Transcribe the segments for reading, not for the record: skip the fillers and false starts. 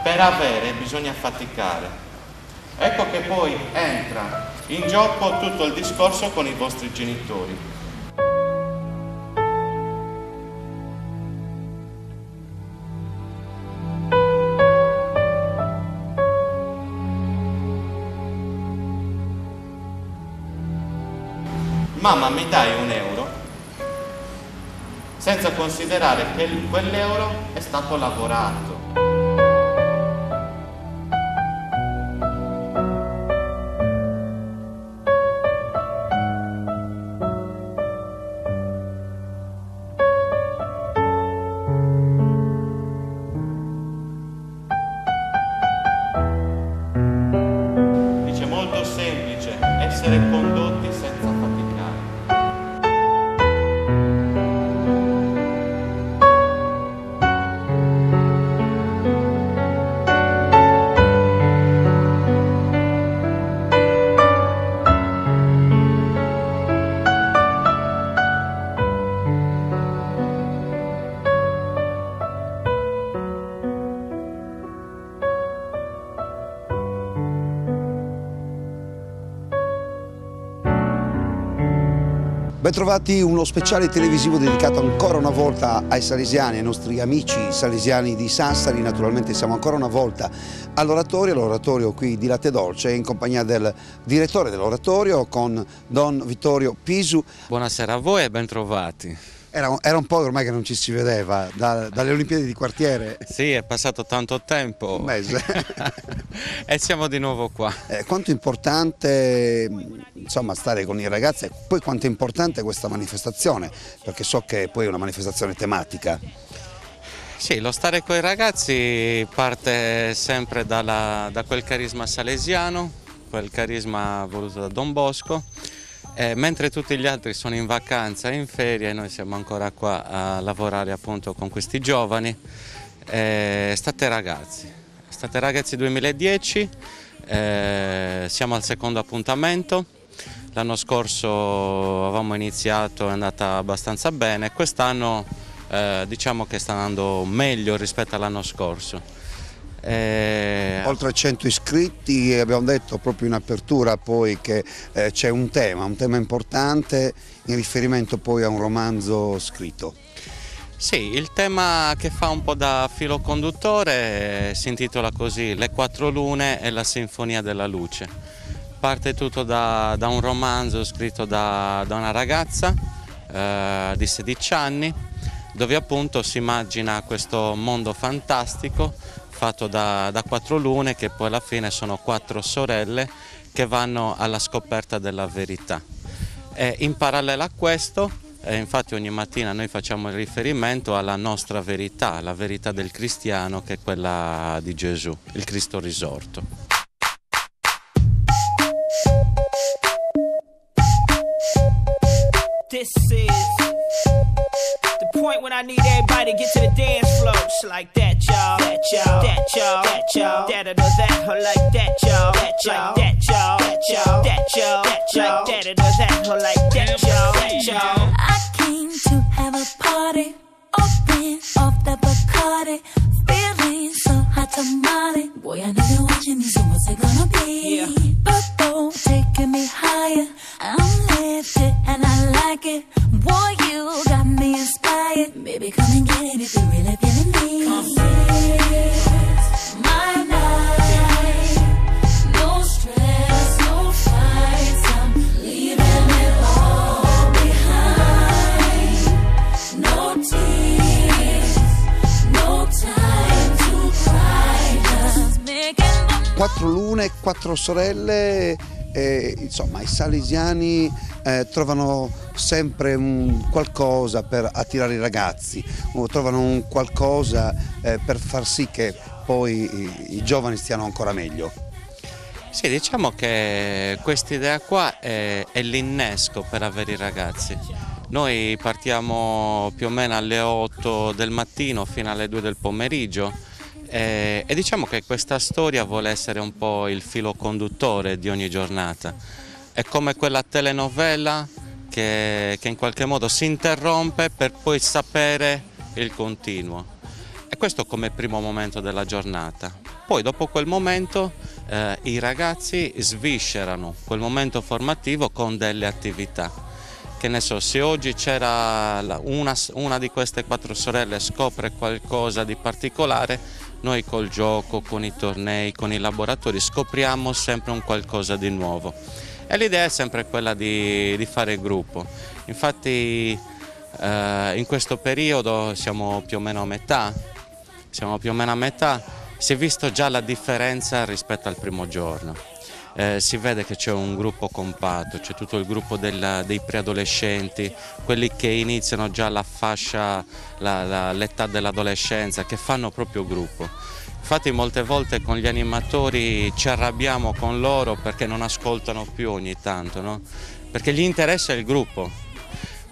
per avere bisogna faticare. Ecco che poi entra in gioco tutto il discorso con i vostri genitori. Mamma, mi dai un euro? Senza considerare che quell'euro è stato lavorato. Dice molto semplice, essere condotti senza faticare. Bentrovati, uno speciale televisivo dedicato ancora una volta ai salesiani, ai nostri amici salesiani di Sassari. Naturalmente siamo ancora una volta all'oratorio qui di Latte Dolce, in compagnia del direttore dell'oratorio, con Don Vittorio Pisu. Buonasera a voi e bentrovati. Era un po' ormai che non ci si vedeva, dalle Olimpiadi di quartiere. Sì, è passato tanto tempo. Un mese. E siamo di nuovo qua. Quanto è importante, insomma, stare con i ragazzi e poi quanto è importante questa manifestazione, perché so che poi è una manifestazione tematica. Sì, lo stare con i ragazzi parte sempre da quel carisma salesiano, quel carisma voluto da Don Bosco. Mentre tutti gli altri sono in vacanza e in ferie, noi siamo ancora qua a lavorare appunto con questi giovani. State ragazzi 2010, siamo al secondo appuntamento. L'anno scorso avevamo iniziato, è andata abbastanza bene, quest'anno diciamo che sta andando meglio rispetto all'anno scorso. Oltre 100 iscritti, abbiamo detto proprio in apertura poi che c'è un tema importante in riferimento poi a un romanzo scritto. Sì, il tema che fa un po' da filo conduttore si intitola così: Le quattro lune e la sinfonia della luce. Parte tutto da un romanzo scritto da una ragazza di 16 anni, dove appunto si immagina questo mondo fantastico fatto da quattro lune, che poi alla fine sono quattro sorelle che vanno alla scoperta della verità. E in parallelo a questo, infatti ogni mattina noi facciamo il riferimento alla nostra verità, la verità del cristiano, che è quella di Gesù, il Cristo risorto. This is the point when I need everybody to get to the dance floor. Just like that, y'all. That, y'all. That, y'all. That, y'all. That, or that, or like that, y'all. That, y'all. That, y'all. That, y'all. That, y'all. That, y'all. That, or that, or like that, y'all. That, y'all. I came to have a party, open off the Bacardi, feeling so hot tamale. Boy, I know you're watching me, so what's it gonna be? Yeah. Purple taking me higher, I'm lifted and I like it. Boy, you got me inspired. Baby, come and get it if you're really feeling me. It's my night, no stress, no fights. I'm leaving it all behind. No tears, no time to cry. Just making the Quattro lune, quattro sorelle, insomma i salesiani trovano sempre un qualcosa per attirare i ragazzi, trovano un qualcosa per far sì che poi i giovani stiano ancora meglio. Sì, diciamo che questa idea qua è l'innesco per avere i ragazzi. Noi partiamo più o meno alle 8 del mattino fino alle 2 del pomeriggio e diciamo che questa storia vuole essere un po' il filo conduttore di ogni giornata. È come quella telenovela che in qualche modo si interrompe per poi sapere il continuo. E questo come primo momento della giornata. poi dopo quel momento i ragazzi sviscerano quel momento formativo con delle attività. Che ne so, se oggi c'era una di queste 4 sorelle scopre qualcosa di particolare, noi col gioco, con i tornei, con i laboratori scopriamo sempre un qualcosa di nuovo. E l'idea è sempre quella di fare gruppo. Infatti in questo periodo siamo più o meno a metà, si è visto già la differenza rispetto al primo giorno. Si vede che c'è un gruppo compatto, c'è tutto il gruppo dei preadolescenti, quelli che iniziano già la fascia, l'età dell'adolescenza, che fanno proprio gruppo. Infatti molte volte con gli animatori ci arrabbiamo con loro perché non ascoltano più ogni tanto, no? Perché gli interessa il gruppo.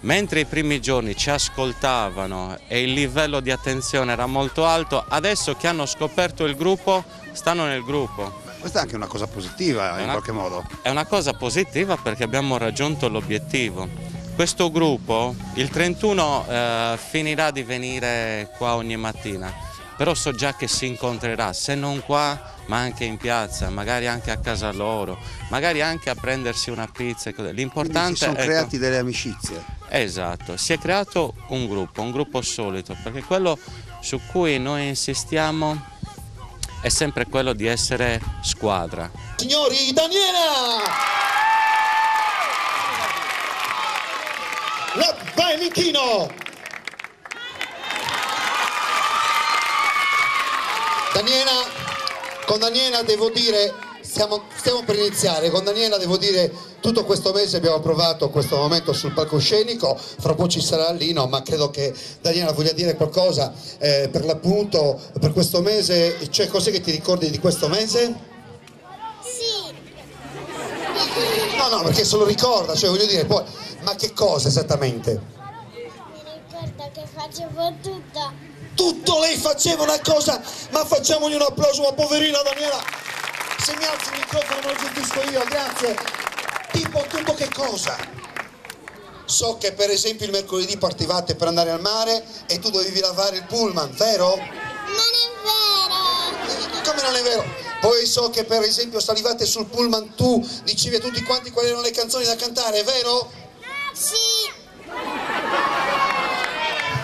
Mentre i primi giorni ci ascoltavano e il livello di attenzione era molto alto, adesso che hanno scoperto il gruppo, stanno nel gruppo. Questa è anche una cosa positiva in qualche modo. È una cosa positiva perché abbiamo raggiunto l'obiettivo. Questo gruppo, il 31, finirà di venire qua ogni mattina, però so già che si incontrerà, se non qua, ma anche in piazza, magari anche a casa loro, magari anche a prendersi una pizza. L'importante si sono creati delle amicizie. Esatto, si è creato un gruppo solido, perché quello su cui noi insistiamo è sempre quello di essere squadra. Signori, Daniela! Vai Minchino! Daniela, con Daniela devo dire, stiamo per iniziare, con Daniela devo dire, tutto questo mese abbiamo provato questo momento sul palcoscenico, fra poco ci sarà Lino, ma credo che Daniela voglia dire qualcosa per l'appunto, per questo mese. C'è cos'è che ti ricordi di questo mese? Sì. No, perché se lo ricorda, cioè voglio dire, poi, ma che cosa esattamente? Mi ricordo che facevo tutto. Tutto lei faceva una cosa, ma facciamogli un applauso, ma poverina Daniela, se mi alzi il microfono non lo gestisco io, grazie. Tipo tutto che cosa? So che per esempio il mercoledì partivate per andare al mare e tu dovevi lavare il pullman, vero? Non è vero. Come non è vero? Poi so che per esempio salivate sul pullman, tu dicevi a tutti quanti quali erano le canzoni da cantare, vero? Sì.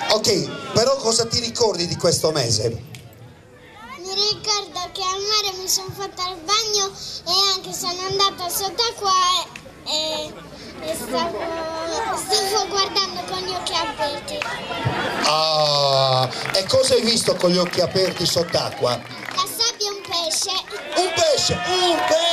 Ok, però cosa ti ricordi di questo mese? Mi ricordo che al mare mi sono fatta il bagno e anche sono andata sott'acqua e stavo guardando con gli occhi aperti. Ah, e cosa hai visto con gli occhi aperti sott'acqua? La sabbia e un pesce. Un pesce! Un pesce!